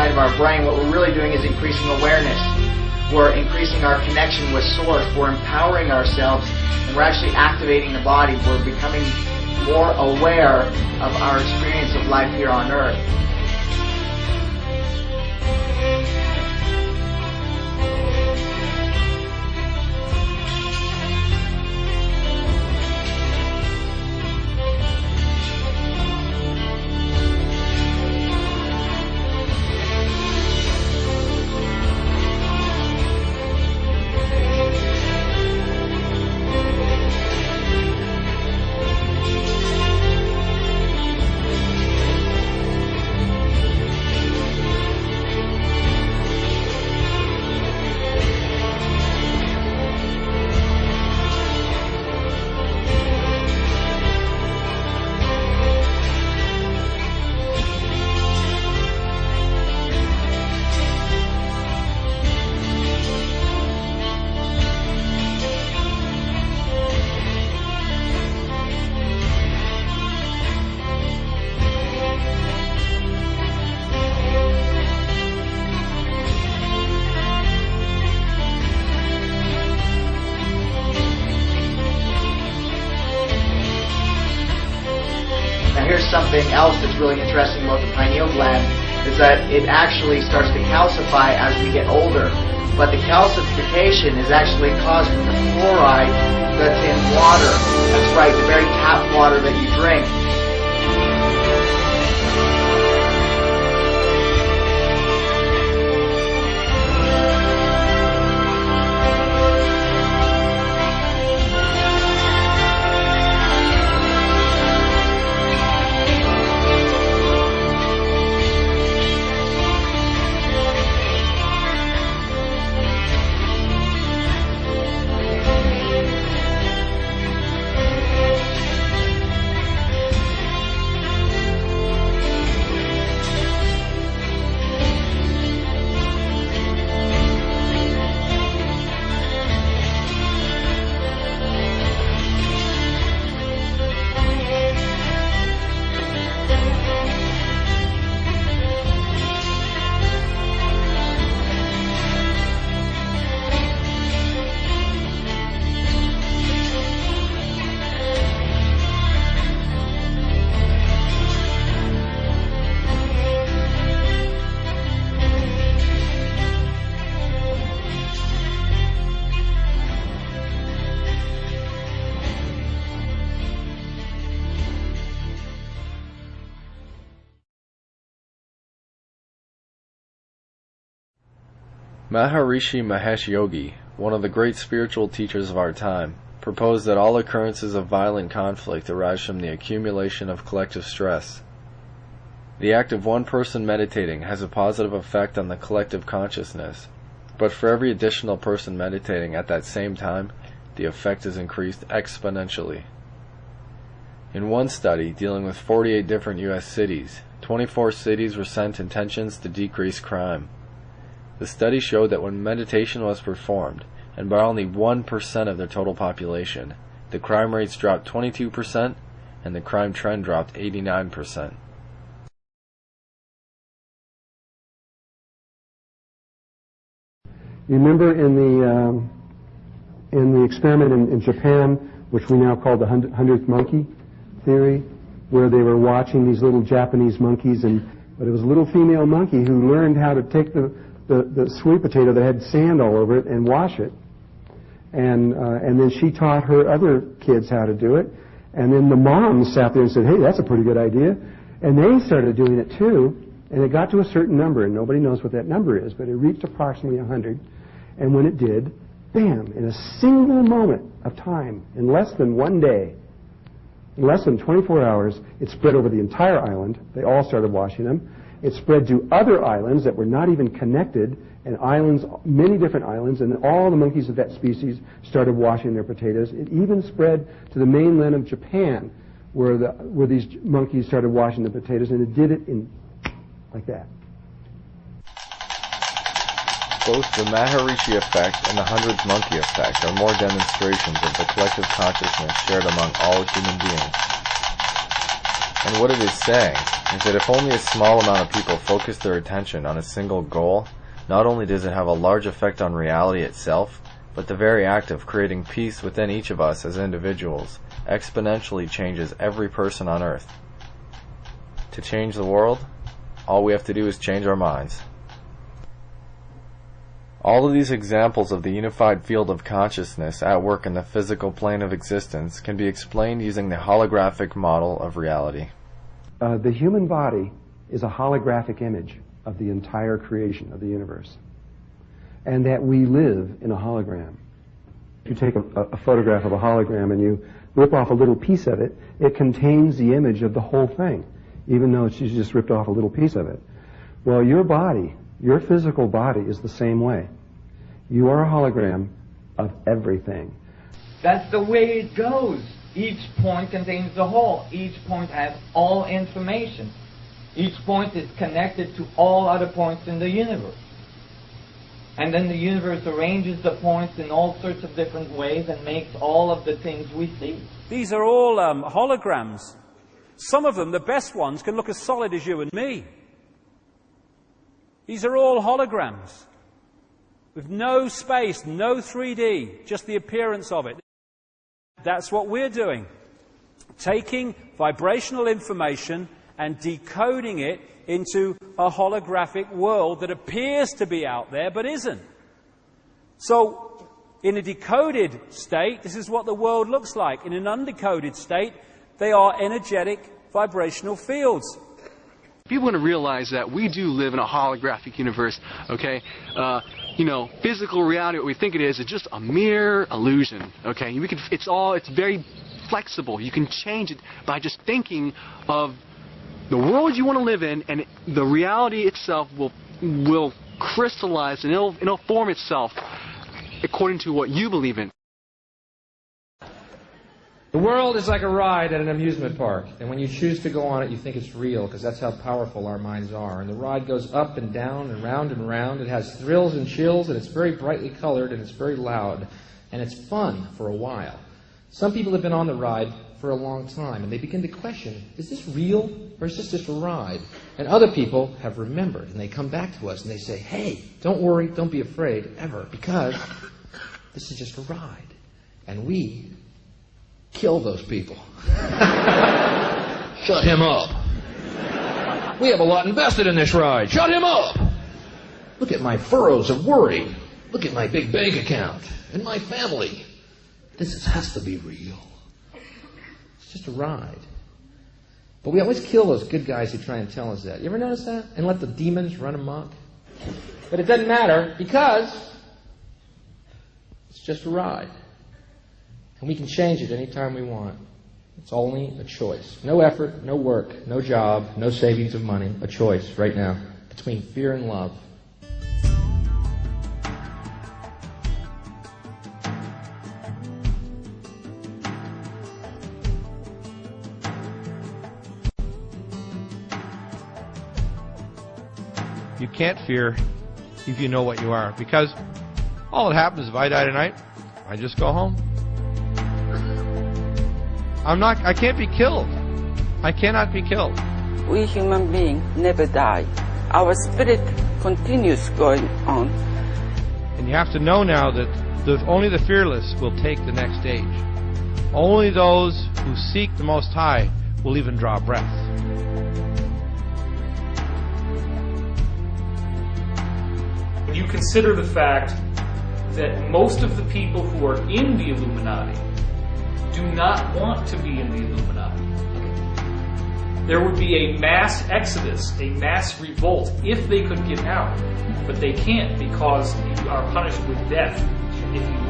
inside of our brain, what we're really doing is increasing awareness. We're increasing our connection with Source. We're empowering ourselves, and we're actually activating the body. We're becoming more aware of our experience of life here on Earth. Here's something else that's really interesting about the pineal gland, is that it actually starts to calcify as we get older. But the calcification is actually caused from the fluoride that's in water. That's right, the very tap water that you drink. Maharishi Mahesh Yogi, one of the great spiritual teachers of our time, proposed that all occurrences of violent conflict arise from the accumulation of collective stress. The act of one person meditating has a positive effect on the collective consciousness, but for every additional person meditating at that same time, the effect is increased exponentially. In one study dealing with 48 different U.S. cities, 24 cities were sent intentions to decrease crime. The study showed that when meditation was performed, and by only 1% of their total population, the crime rates dropped 22% and the crime trend dropped 89%. You remember in the experiment in Japan, which we now call the 100th monkey theory, where they were watching these little Japanese monkeys, but it was a little female monkey who learned how to take the sweet potato that had sand all over it and wash it. And then she taught her other kids how to do it. And then the moms sat there and said, hey, that's a pretty good idea. And they started doing it too. And it got to a certain number, and nobody knows what that number is, but it reached approximately 100. And when it did, bam, in a single moment of time, in less than one day, in less than 24 hours, it spread over the entire island. They all started washing them. It spread to other islands that were not even connected, and islands, many different islands, and all the monkeys of that species started washing their potatoes. It even spread to the mainland of Japan, where these monkeys started washing the potatoes, and it did it in like that. Both the Maharishi effect and the 100th monkey effect are more demonstrations of the collective consciousness shared among all human beings. And what it is saying, is that if only a small amount of people focus their attention on a single goal, not only does it have a large effect on reality itself, but the very act of creating peace within each of us as individuals exponentially changes every person on earth. To change the world, all we have to do is change our minds. All of these examples of the unified field of consciousness at work in the physical plane of existence can be explained using the holographic model of reality. The human body is a holographic image of the entire creation of the universe, and that we live in a hologram. If you take a photograph of a hologram and you rip off a little piece of it, it contains the image of the whole thing, even though you just ripped off a little piece of it. Well, your body, your physical body, is the same way. You are a hologram of everything. That's the way it goes. Each point contains the whole. Each point has all information. Each point is connected to all other points in the universe. And then the universe arranges the points in all sorts of different ways and makes all of the things we see. These are all holograms. Some of them, the best ones, can look as solid as you and me. These are all holograms. With no space, no 3D, just the appearance of it. That's what we're doing. Taking vibrational information and decoding it into a holographic world that appears to be out there but isn't. So, in a decoded state, this is what the world looks like. In an undecoded state, they are energetic vibrational fields. People want to realize that we do live in a holographic universe, okay? Physical reality, what we think it is just a mere illusion, okay? It's very flexible. You can change it by just thinking of the world you want to live in, and the reality itself will crystallize, and it'll form itself according to what you believe in. The world is like a ride at an amusement park, and when you choose to go on it, you think it's real, because that's how powerful our minds are. And the ride goes up and down and round and round. It has thrills and chills, and it's very brightly colored, and it's very loud, and it's fun for a while. Some people have been on the ride for a long time, and they begin to question, is this real, or is this just a ride? And other people have remembered, and they come back to us, and they say, hey, don't worry, don't be afraid, ever, because this is just a ride. And we kill those people. Shut him up. We have a lot invested in this ride. Shut him up. Look at my furrows of worry. Look at my big bank account and my family. This has to be real. It's just a ride. But we always kill those good guys who try and tell us that. You ever notice that? And let the demons run amok? But it doesn't matter, because it's just a ride. And we can change it anytime we want. It's only a choice. No effort, no work, no job, no savings of money. A choice right now between fear and love. You can't fear if you know what you are, because all that happens if I die tonight, I just go home. I can't be killed. I cannot be killed. We human beings never die. Our spirit continues going on. And you have to know now that only the fearless will take the next stage. Only those who seek the Most High will even draw breath. When you consider the fact that most of the people who are in the Illuminati do not want to be in the Illuminati. There would be a mass exodus, a mass revolt, if they could get out. But they can't, because you are punished with death if you